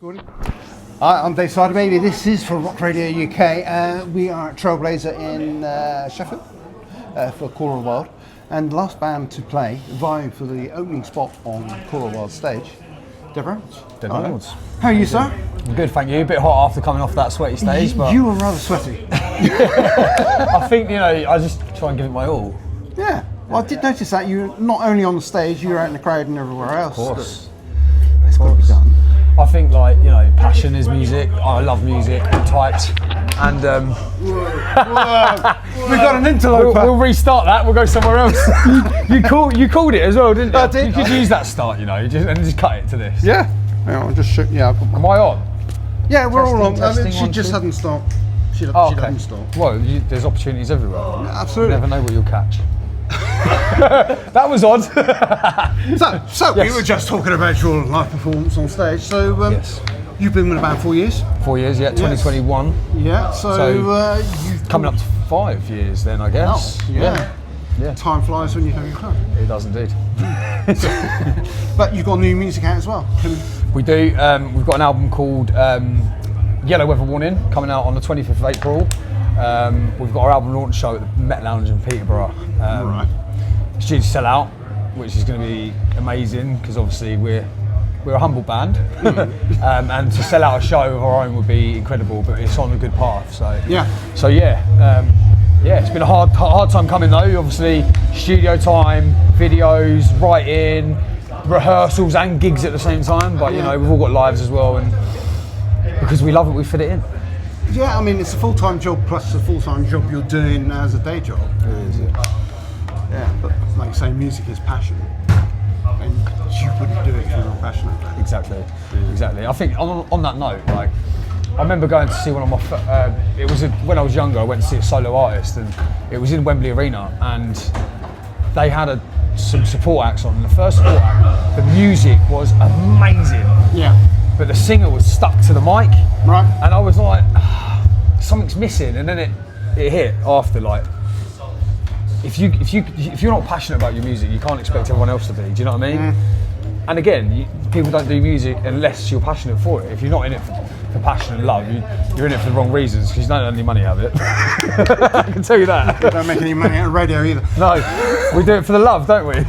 Recording. Hi, I'm Dave Siderbaby. This is for Rock Radio UK. We are at Trailblazer in Sheffield for Call of the Wild. And the last band to play, vying for the opening spot on Call of the Wild stage, Dead Reynolds. Dead Reynolds. How are you, sir? I'm good, thank you. A bit hot after coming off that sweaty stage, but you were rather sweaty. I think, you know, I just try and give it my all. Yeah. Well, I did notice that you not only on the stage, you were out in the crowd and everywhere else. Of course. It's got to be done. I think, like, you know, passion is music. I love music. I'm tight. And Whoa. We've got an interloper. We'll restart that. We'll go somewhere else. you called it as well, didn't you? I did. You could use that start, you know, and just cut it to this. Yeah. I'll just shoot. Yeah. Am I on? Yeah, we're all on. Testing, She just two. hadn't stopped. She Okay. hadn't stopped. Well, there's opportunities everywhere. Yeah, absolutely. You never know what you'll catch. That was odd. So Yes. we were just talking about your live performance on stage. So Yes. you've been with the band 4 years. 4 years, yeah, 2021. Yeah. So you've Coming up to 5 years then, I guess. Oh, yeah. Time flies when you're having fun. It does indeed. But you've got new music out as well. We do. We've got an album called Yellow Weather Warning coming out on the 25th of April. We've got our album launch show at the Met Lounge in Peterborough. Right. It's due to sell out, which is going to be amazing because obviously we're a humble band, and to sell out a show of our own would be incredible. But it's on a good path. So Yeah. It's been a hard time coming though. Obviously, studio time, videos, writing, rehearsals, and gigs at the same time. But you know, we've all got lives as well, and because we love it, we fit it in. Yeah, I mean, it's a full-time job plus a full-time job you're doing as a day job. It is, yeah. Yeah, but like you say, music is passion. And you wouldn't do it if you're not passionate. Exactly. I think on that note, like, I remember going to see one of my, when I was younger, I went to see a solo artist, and it was in Wembley Arena, and they had some support acts on, and the first support act, the music was amazing. Yeah. But the singer was stuck to the mic. Right. And I was like, something's missing, and then it hit after, like, if you're not passionate about your music, you can't expect everyone else to be. Do you know what I mean? And again, people don't do music unless you're passionate for it. If you're not in it for passion and love, you're in it for the wrong reasons because you don't earn any money out of it. I can tell you that. We don't make any money out of radio either. No, we do it for the love, don't we?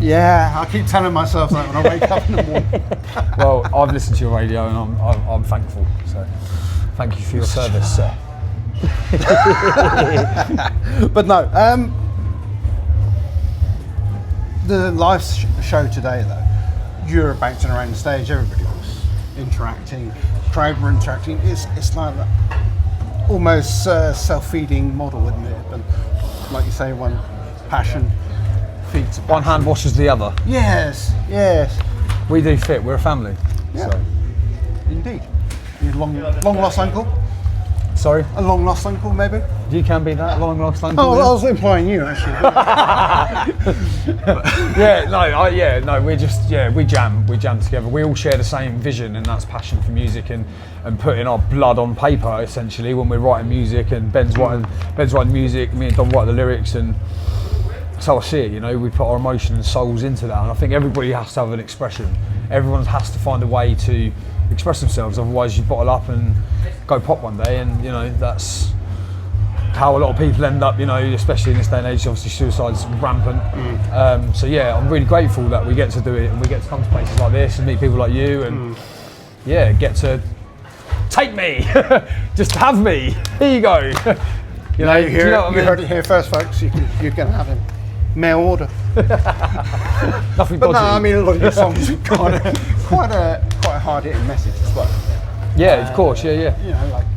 Yeah, I keep telling myself that when I wake up in the morning. Well, I've listened to your radio and I'm thankful. So, thank you for your service, sir. But no, the live show today though, you're bouncing around the stage, everybody was interacting, crowd were interacting. It's like that almost self-feeding model, isn't it? And like you say, one passion feeds a One hand washes the other. Yes. We do fit. We're a family. Yeah. So. Indeed. Your long lost uncle? Sorry? A long lost uncle, maybe? You can be that long lost uncle. Oh, I was implying you actually. We jam together. We all share the same vision, and that's passion for music and putting our blood on paper essentially when we're writing music. And Ben's writing music, me and Don write the lyrics, and that's how I see it. You know, we put our emotion and souls into that, and I think everybody has to have an expression. Everyone has to find a way to express themselves, otherwise you bottle up and go pop one day, and you know that's how a lot of people end up, you know, especially in this day and age. Obviously suicide's rampant. So yeah, I'm really grateful that we get to do it, and we get to come to places like this and meet people like you, and get to take me, just have me, here you go. you know, You heard it mean? here first, folks. You're going to have him mail order. Nothing But dodgy. no, I mean, a lot of your songs have got quite a hard-hitting message as well. Yeah, of course, yeah. You know, like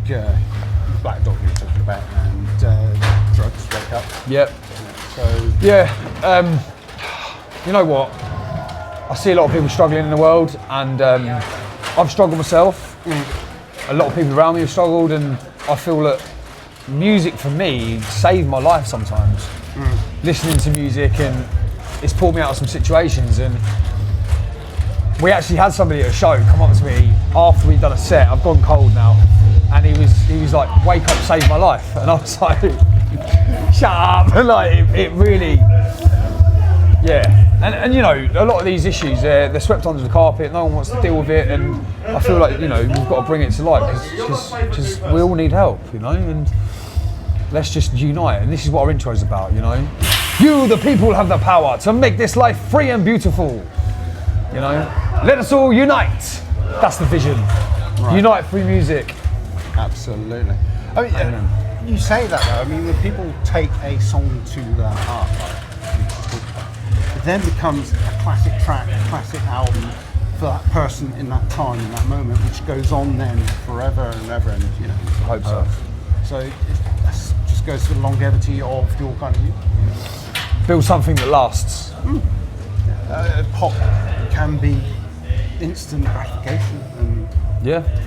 Black Dog you were talking about, and Drugs Wake Up. Yep. So Yeah, you know what? I see a lot of people struggling in the world, and I've struggled myself. A lot of people around me have struggled, and I feel that music for me saved my life sometimes. Listening to music, and it's pulled me out of some situations. And we actually had somebody at a show come up to me after we'd done a set. I've gone cold now, and he was like, "Wake up, save my life," and I was like, "Shut up!" And like it really, yeah. And you know, a lot of these issues, they're swept under the carpet. No one wants to deal with it, and I feel like, you know, we've got to bring it to light because we all need help, you know. And let's just unite. And this is what our intro is about, you know. You, the people, have the power to make this life free and beautiful. You know, let us all unite. That's the vision. Right. Unite through music. Absolutely. I mean, you say that though. I mean, when people take a song to their heart, it then becomes a classic track, a classic album for that person in that time, in that moment, which goes on then forever and ever. And you know, I hope so. So it just goes to the longevity of your kind of. You know, build something that lasts. Pop can be instant gratification and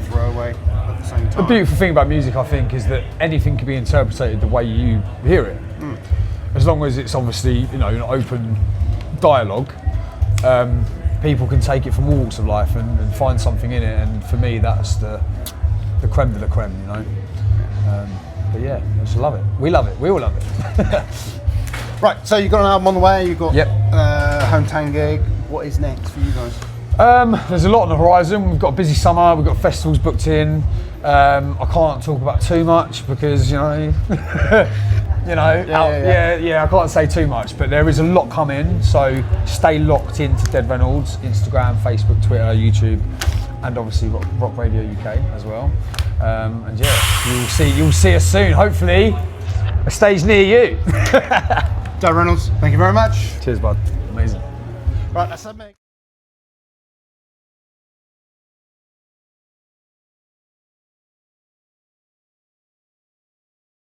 throwaway at the same time. The beautiful thing about music, I think, is that anything can be interpreted the way you hear it. As long as it's obviously, you know, an open dialogue, people can take it from all walks of life and find something in it. And for me, that's the creme de la creme, you know. But yeah, I just love it. We love it. We all love it. Right, so you've got an album on the way, you've got Yep. hometown gig. What is next for you guys? There's a lot on the horizon. We've got a busy summer, we've got festivals booked in. I can't talk about too much because, you know, I can't say too much, but there is a lot coming, so stay locked into Dead Reynolds, Instagram, Facebook, Twitter, YouTube, and obviously Rock Radio UK as well. And yeah, you'll see us soon, hopefully a stage near you. Dead Reynolds, thank you very much. Cheers, bud. Amazing. Right, that's it, mate.